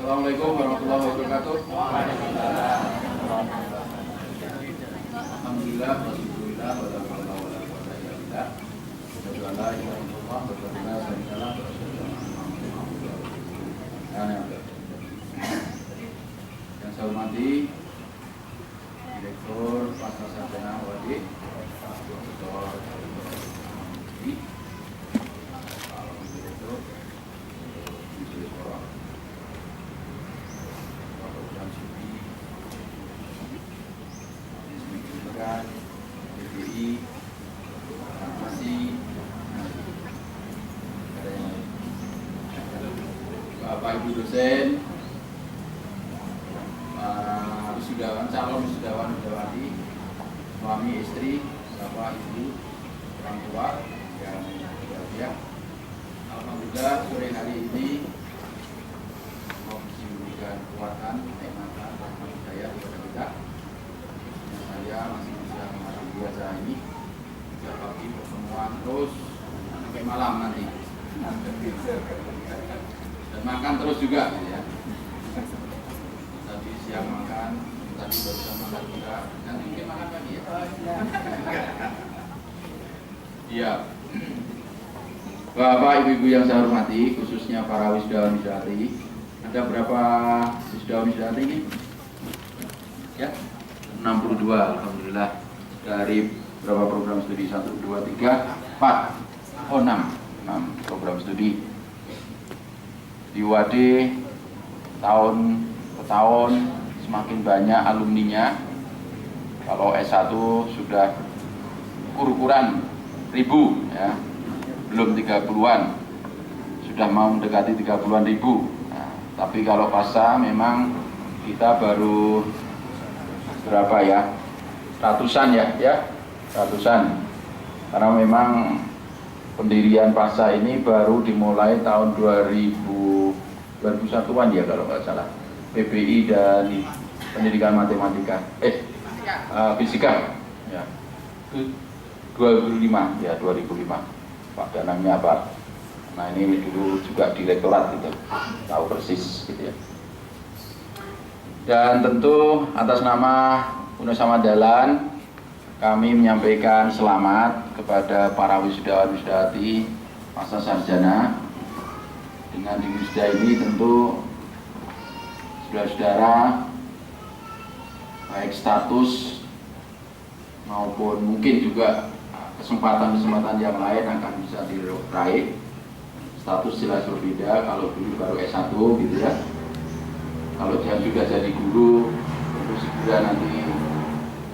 Assalamualaikum warahmatullahi wabarakatuh. Alhamdulillah, alhamdulillah, wa la haula wa la quwwata illa billah. Asyhadu an la ilaha illallah wa asyhadu anna Muhammadan rasulullah. Yang saya hormati Direktur Pasca Sarjana UAD, Pak Dr. BPI, farmasi, Bapak Ibu dosen, wisudawan, calon wisudawan widawati, suami istri, Bapak Ibu, orang tua yang berbahagia. Alhamdulillah sore hari ini bisa memberikan kekuatan, kenikmatan, rahmat hidayah kepada kita. Saya masih bisa menghadapi biasa ini sejak pagi pertemuan terus sampai malam nanti dan makan terus juga ya. Tadi siang makan, tadi barusan makan juga, nanti mungkin makan pagi ya. Iya. Bapak Ibu-Ibu yang saya hormati, khususnya para wisudawan widawati. Ada berapa wisudawan widawati ini? Ya, 62, alhamdulillah. Dari berapa program studi? 1, 2, 3, 4. Oh, 6 program studi. Di UAD tahun ke tahun semakin banyak alumninya. Kalau S1 sudah ukuran ribu ya. Belum 30-an. Sudah mau mendekati 30-an ribu. Nah, tapi kalau pasca memang kita baru berapa ya, ratusan ya, ratusan, karena memang pendirian pasca ini baru dimulai tahun 2001-an ya kalau nggak salah, PBI dan pendidikan matematika, fisika ya, 2005 ya, 2005 Pak Danangnya Pak. Nah ini dulu juga direktorat gitu, tahu persis gitu ya. Dan tentu atas nama Unisama Dalan kami menyampaikan selamat kepada para wisudawan widawati pasca sarjana. Dengan di wisuda ini tentu saudara-saudara baik status maupun mungkin juga kesempatan-kesempatan yang lain akan bisa diraih. Status jelas berbeda, kalau dulu baru S1 gitu ya. Kalau dia sudah jadi guru, tentu segera nanti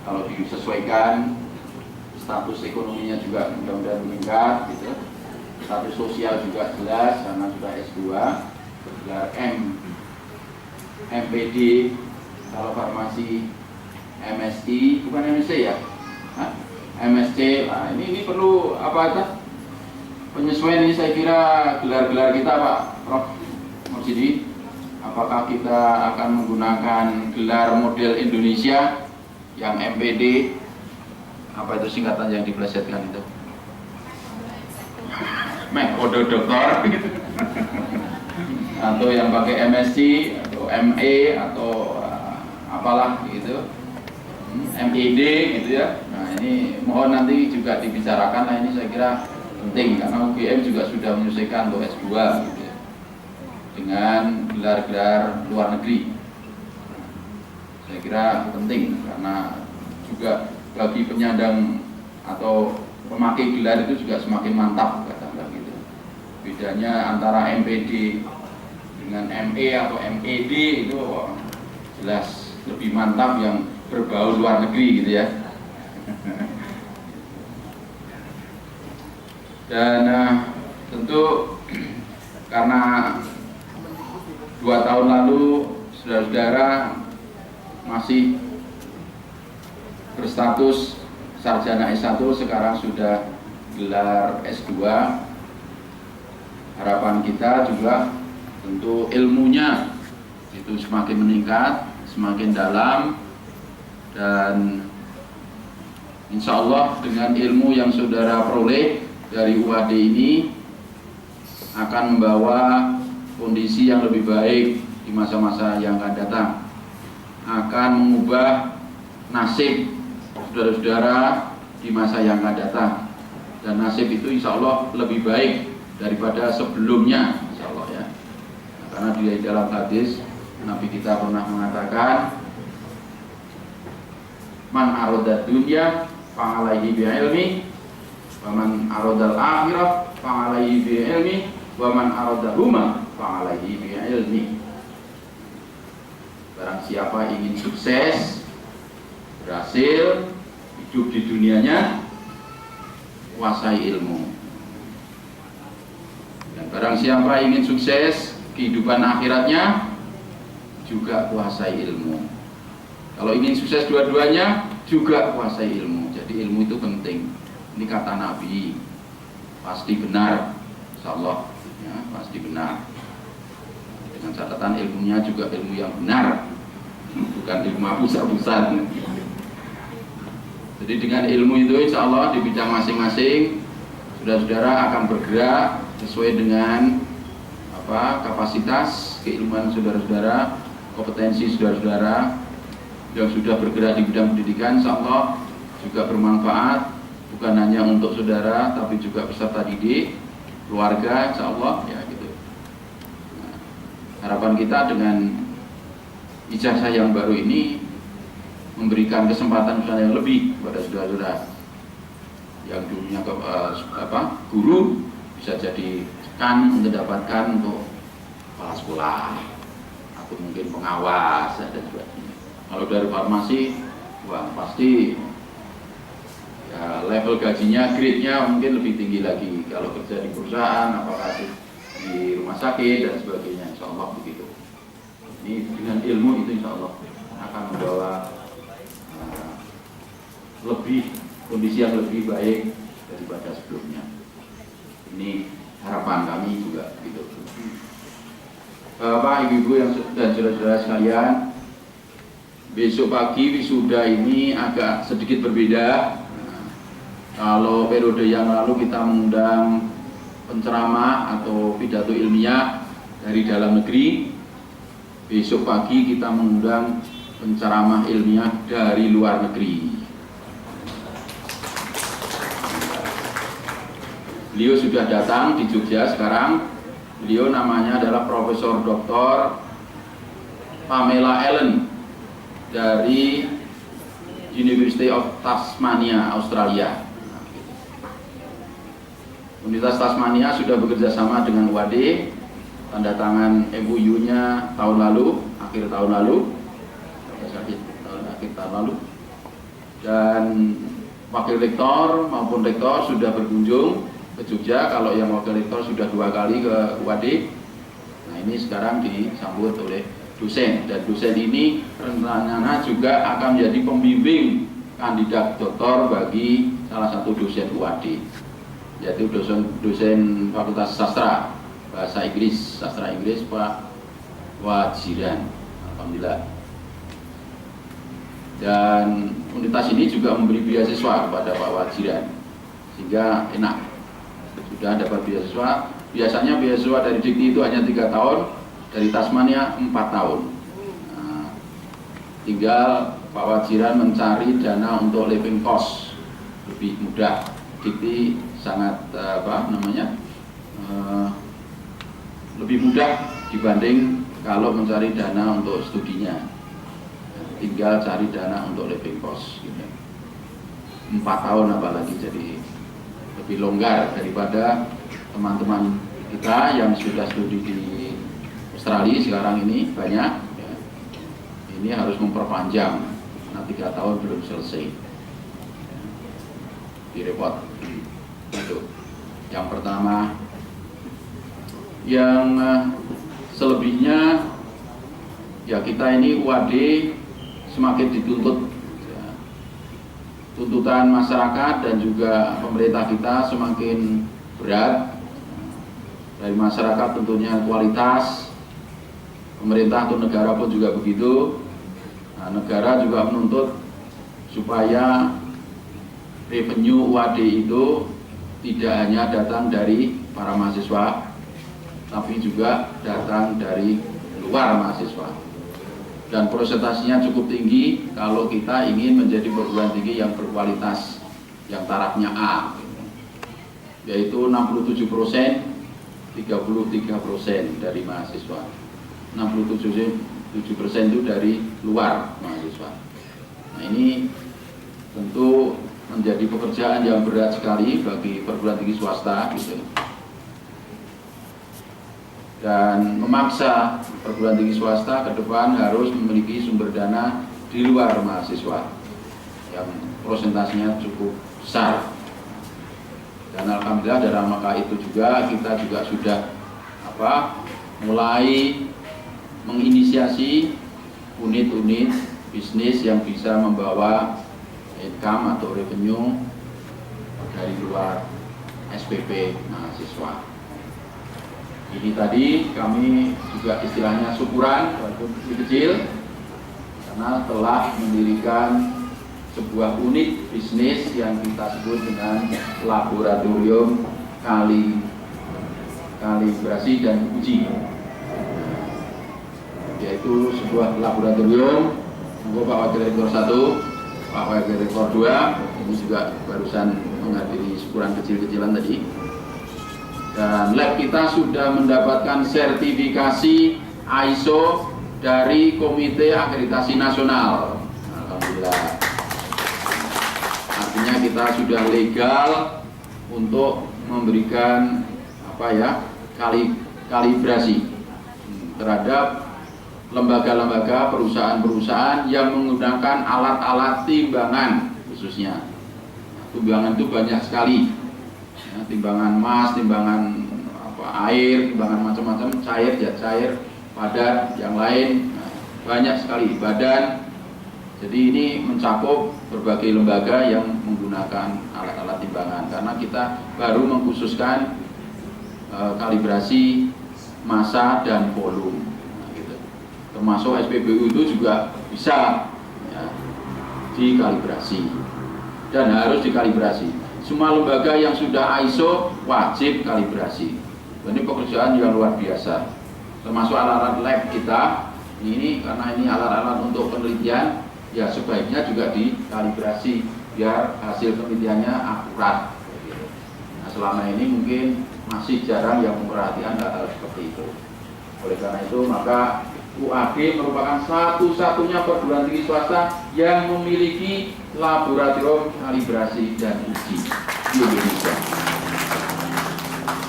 kalau disesuaikan status ekonominya juga mudah-mudahan meningkat gitu. Status sosial juga jelas karena sudah S2, gelar MPD, kalau farmasi MSI, bukan MSc ya? MSc. Nah, ini perlu apa itu? Penyesuaian ini saya kira gelar-gelar kita Pak Prof. Mursyidi. Apakah kita akan menggunakan gelar model Indonesia yang MPD, apa itu singkatan yang dipelesetkan itu? Kode doktor atau yang pakai MSc atau ME atau apalah gitu, MED gitu ya. Nah ini mohon nanti juga dibicarakan. Nah ini saya kira penting karena UGM juga sudah menyelesaikan untuk S2 gitu ya, dengan gelar-gelar luar negeri. Saya kira penting karena juga bagi penyandang atau pemakai gelar itu juga semakin mantap katakanlah gitu. Bedanya antara MPD dengan ME atau MED itu jelas lebih mantap yang berbau luar negeri gitu ya. Dan tentu karena 2 tahun lalu saudara-saudara masih berstatus sarjana S1, sekarang sudah gelar S2. Harapan kita juga tentu ilmunya itu semakin meningkat, semakin dalam, dan insya Allah dengan ilmu yang saudara peroleh dari UAD ini akan membawa kondisi yang lebih baik di masa-masa yang akan datang, akan mengubah nasib saudara-saudara di masa yang akan datang, dan nasib itu insya Allah lebih baik daripada sebelumnya, insya Allah ya. Karena di dalam hadis Nabi kita pernah mengatakan, man arodat dunya fa'alaihi bi'ilmi, wa man arodal akhirah fa'alaihi bi'ilmi, wa man arodahuma fa'alaihi bi'ilmi. Barang siapa ingin sukses, berhasil hidup di dunianya, kuasai ilmu. Dan barang siapa ingin sukses kehidupan akhiratnya, juga kuasai ilmu. Kalau ingin sukses dua-duanya, juga kuasai ilmu. Jadi ilmu itu penting. Ini kata Nabi, pasti benar, insyaallah ya, pasti benar. Dengan catatan ilmunya juga ilmu yang benar, bukan ilmu pusat-pusat. Jadi dengan ilmu itu insya Allah di bidang masing-masing saudara-saudara akan bergerak sesuai dengan kapasitas keilmuan saudara-saudara, kompetensi saudara-saudara yang sudah bergerak di bidang pendidikan. Insya Allah juga bermanfaat bukan hanya untuk saudara tapi juga peserta didik, keluarga, insya Allah ya gitu. Nah, harapan kita dengan ijazah yang baru ini memberikan kesempatan yang lebih kepada saudara-saudara yang dulunya guru bisa jadi mendapatkan untuk kepala sekolah atau mungkin pengawas dan sebagainya. Kalau dari farmasi, wah pasti ya, level gajinya, grade-nya mungkin lebih tinggi lagi. Kalau kerja di perusahaan, apakah di rumah sakit dan sebagainya, insya Allah begitu. Ini dengan ilmu itu insya Allah akan membawa kondisi yang lebih baik daripada sebelumnya. Ini harapan kami juga gitu. Bapak, Ibu-ibu yang dan saudara-saudara sekalian, besok pagi wisuda ini agak sedikit berbeda. Kalau periode yang lalu kita mengundang penceramah atau pidato ilmiah dari dalam negeri, besok pagi kita mengundang penceramah ilmiah dari luar negeri. Beliau sudah datang di Jogja sekarang. Beliau namanya adalah Profesor Dr. Pamela Allen dari University of Tasmania, Australia. Universitas Tasmania sudah bekerja sama dengan UAD, tanda tangan MOU-nya tahun lalu, akhir tahun lalu, dan wakil rektor maupun rektor sudah berkunjung ke Jogja. Kalau yang wakil rektor sudah 2 kali ke UAD. Nah ini sekarang disambut oleh dosen, dan dosen ini rencananya juga akan menjadi pembimbing kandidat doktor bagi salah satu dosen UAD, yaitu dosen Fakultas Sastra Bahasa Inggris, Sastra Inggris, Pak Wajiran. Alhamdulillah. Dan universitas ini juga memberi beasiswa kepada Pak Wajiran, sehingga enak, sudah dapat beasiswa. Biasanya beasiswa dari Dikti itu hanya 3 tahun, dari Tasmania 4 tahun. Nah, tinggal Pak Wajiran mencari dana untuk living cost lebih mudah. Dikti sangat lebih mudah dibanding kalau mencari dana untuk studinya. Tinggal cari dana untuk living cost gitu. 4 tahun apalagi, jadi lebih longgar daripada teman-teman kita yang sudah studi di Australia sekarang ini banyak ya. Ini harus memperpanjang karena 3 tahun belum selesai, direpot. Itu yang pertama. Yang selebihnya ya, kita ini UAD semakin dituntut ya. Tuntutan masyarakat dan juga pemerintah kita semakin berat. Dari masyarakat tentunya kualitas, pemerintah atau negara pun juga begitu. Nah, negara juga menuntut supaya revenue UAD itu tidak hanya datang dari para mahasiswa, tapi juga datang dari luar mahasiswa. Dan presentasinya cukup tinggi kalau kita ingin menjadi perguruan tinggi yang berkualitas, yang tarafnya A, yaitu 67%, 33% dari mahasiswa. 67% itu dari luar mahasiswa. Nah, ini tentu menjadi pekerjaan yang berat sekali bagi perguruan tinggi swasta gitu. Dan memaksa perguruan tinggi swasta ke depan harus memiliki sumber dana di luar mahasiswa yang prosentasinya cukup besar. Dan alhamdulillah dalam maka itu juga kita juga sudah mulai menginisiasi unit-unit bisnis yang bisa membawa income atau revenue dari luar SPP mahasiswa. Ini tadi kami juga istilahnya syukuran walaupun kecil karena telah mendirikan sebuah unit bisnis yang kita sebut dengan laboratorium kalibrasi dan uji, yaitu sebuah laboratorium. Pak Wakil Rektor 1, Pak Wakil Rektor 2 ini juga barusan menghadiri syukuran kecil-kecilan tadi. Dan lab kita sudah mendapatkan sertifikasi ISO dari Komite Akreditasi Nasional. Alhamdulillah. Artinya kita sudah legal untuk memberikan kalibrasi terhadap lembaga-lembaga, perusahaan-perusahaan yang menggunakan alat-alat timbangan khususnya. Timbangan itu banyak sekali. Ya, timbangan emas, timbangan air, timbangan macam-macam, cair, cair, padat, yang lain, banyak sekali badan. Jadi ini mencakup berbagai lembaga yang menggunakan alat-alat timbangan karena kita baru mengkhususkan kalibrasi massa dan volume, gitu. Termasuk SPBU itu juga bisa dikalibrasi dan harus dikalibrasi. Semua lembaga yang sudah ISO wajib kalibrasi. Ini pekerjaan yang luar biasa. Termasuk alat-alat lab kita ini karena ini alat-alat untuk penelitian, ya sebaiknya juga dikalibrasi biar hasil penelitiannya akurat. Nah, selama ini mungkin masih jarang yang memperhatikan hal-hal seperti itu. Oleh karena itu maka UAD merupakan satu-satunya perguruan tinggi swasta yang memiliki laboratorium kalibrasi dan uji di Indonesia.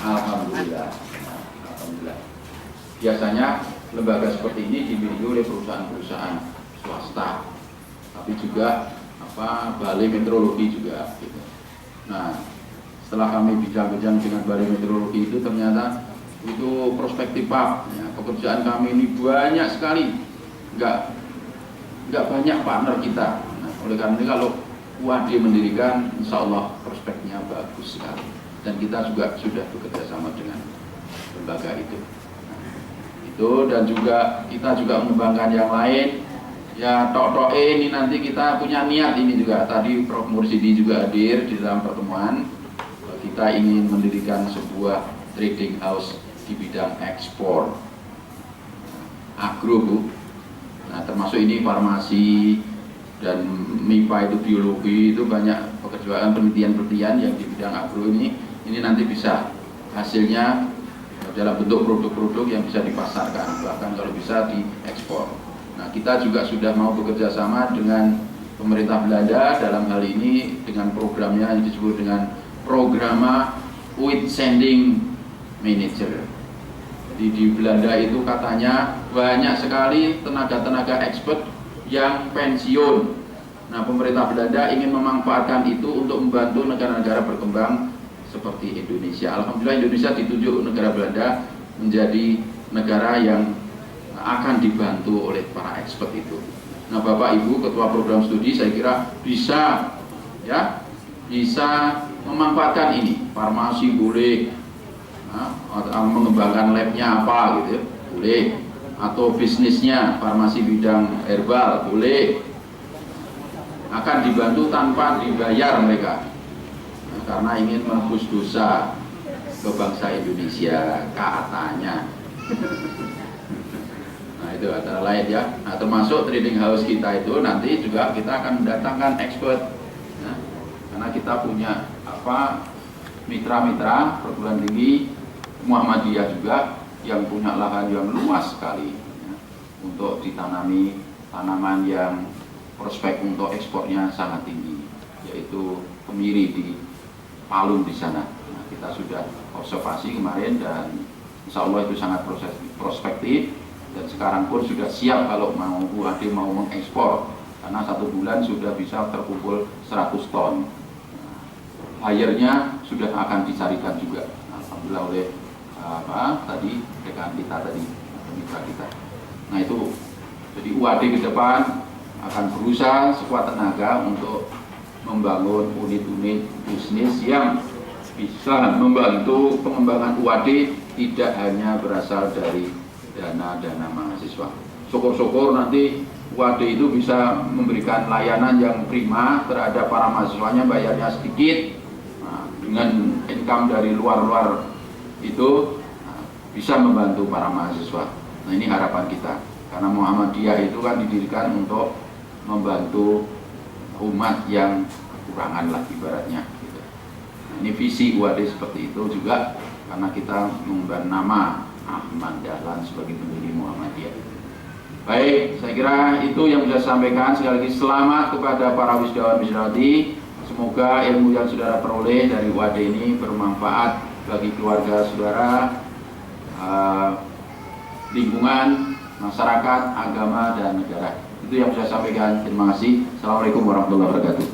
Alhamdulillah. Alhamdulillah. Biasanya lembaga seperti ini dimiliki oleh perusahaan-perusahaan swasta, tapi juga balai meteorologi juga. Gitu. Nah, setelah kami bincang-bincang dengan balai meteorologi itu ternyata itu prospektif Pak. Ya, pekerjaan kami ini banyak sekali, nggak banyak partner kita. Nah, oleh karena itu kalau UAD mendirikan, insya Allah prospeknya bagus sekali. Dan kita juga sudah bekerja sama dengan lembaga itu. Nah, itu dan juga kita juga mengembangkan yang lain. Ya tok-tok ini nanti kita punya niat ini juga. Tadi Prof. Mursidi juga hadir di dalam pertemuan. Kita ingin mendirikan sebuah trading house di bidang ekspor agro, Bu. Nah, termasuk ini farmasi dan MIPA itu biologi, itu banyak pekerjaan penelitian-penelitian yang di bidang agro ini nanti bisa hasilnya dalam bentuk produk-produk yang bisa dipasarkan, bahkan kalau bisa diekspor. Nah, kita juga sudah mau bekerja sama dengan pemerintah Belanda dalam hal ini dengan programnya yang disebut dengan Programa Wheat Sending Manager. Jadi di Belanda itu katanya banyak sekali tenaga-tenaga expert yang pensiun. Nah, pemerintah Belanda ingin memanfaatkan itu untuk membantu negara-negara berkembang seperti Indonesia. Alhamdulillah Indonesia ditunjuk negara Belanda menjadi negara yang akan dibantu oleh para expert itu. Nah, Bapak Ibu Ketua Program Studi saya kira bisa memanfaatkan ini. Farmasi boleh, mengembangkan labnya apa gitu ya, boleh, atau bisnisnya farmasi bidang herbal boleh, akan dibantu tanpa dibayar mereka, karena ingin menebus dosa. ke bangsa Indonesia katanya. Nah itu antara lain ya. Nah termasuk trading house kita itu nanti juga kita akan mendatangkan expert, ya. Karena kita punya mitra-mitra perguruan tinggi Muhammadiyah juga yang punya lahan yang luas sekali, ya, untuk ditanami tanaman yang prospek untuk ekspornya sangat tinggi, yaitu kemiri di Palu di sana. Nah, kita sudah observasi kemarin dan insya Allah itu sangat prospektif dan sekarang pun sudah siap kalau mau UAD mau mengekspor, karena 1 bulan sudah bisa terkumpul 100 ton. Airnya sudah akan dicarikan juga, alhamdulillah, oleh tadi rekan kita tadi, mitra kita. Nah itu, jadi UAD ke depan akan berusaha sekuat tenaga untuk membangun unit-unit bisnis yang bisa membantu pengembangan UAD tidak hanya berasal dari dana mahasiswa. Syukur-syukur nanti UAD itu bisa memberikan layanan yang prima terhadap para mahasiswanya, bayarnya sedikit. Nah, dengan income dari luar-luar itu bisa membantu para mahasiswa. Nah ini harapan kita, karena Muhammadiyah itu kan didirikan untuk membantu umat yang kekurangan lah ibaratnya gitu. Nah, ini visi UAD seperti itu juga, karena kita mengubah nama Ahmad Dahlan sebagai pendiri Muhammadiyah. Baik, saya kira itu yang bisa saya sampaikan. Sekali lagi selamat kepada para wisdawan-wisdawati. Semoga ilmu yang saudara peroleh dari UAD ini bermanfaat bagi keluarga saudara, lingkungan, masyarakat, agama, dan negara. Itu yang saya sampaikan. Terima kasih. Assalamualaikum warahmatullahi wabarakatuh.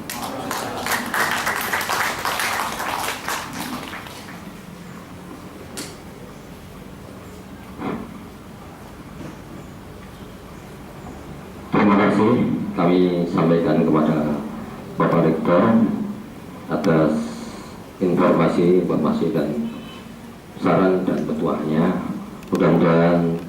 Terima kasih kami sampaikan kepada Bapak Rektor atas informasi dan saran dan petuahnya. Mudah-mudahan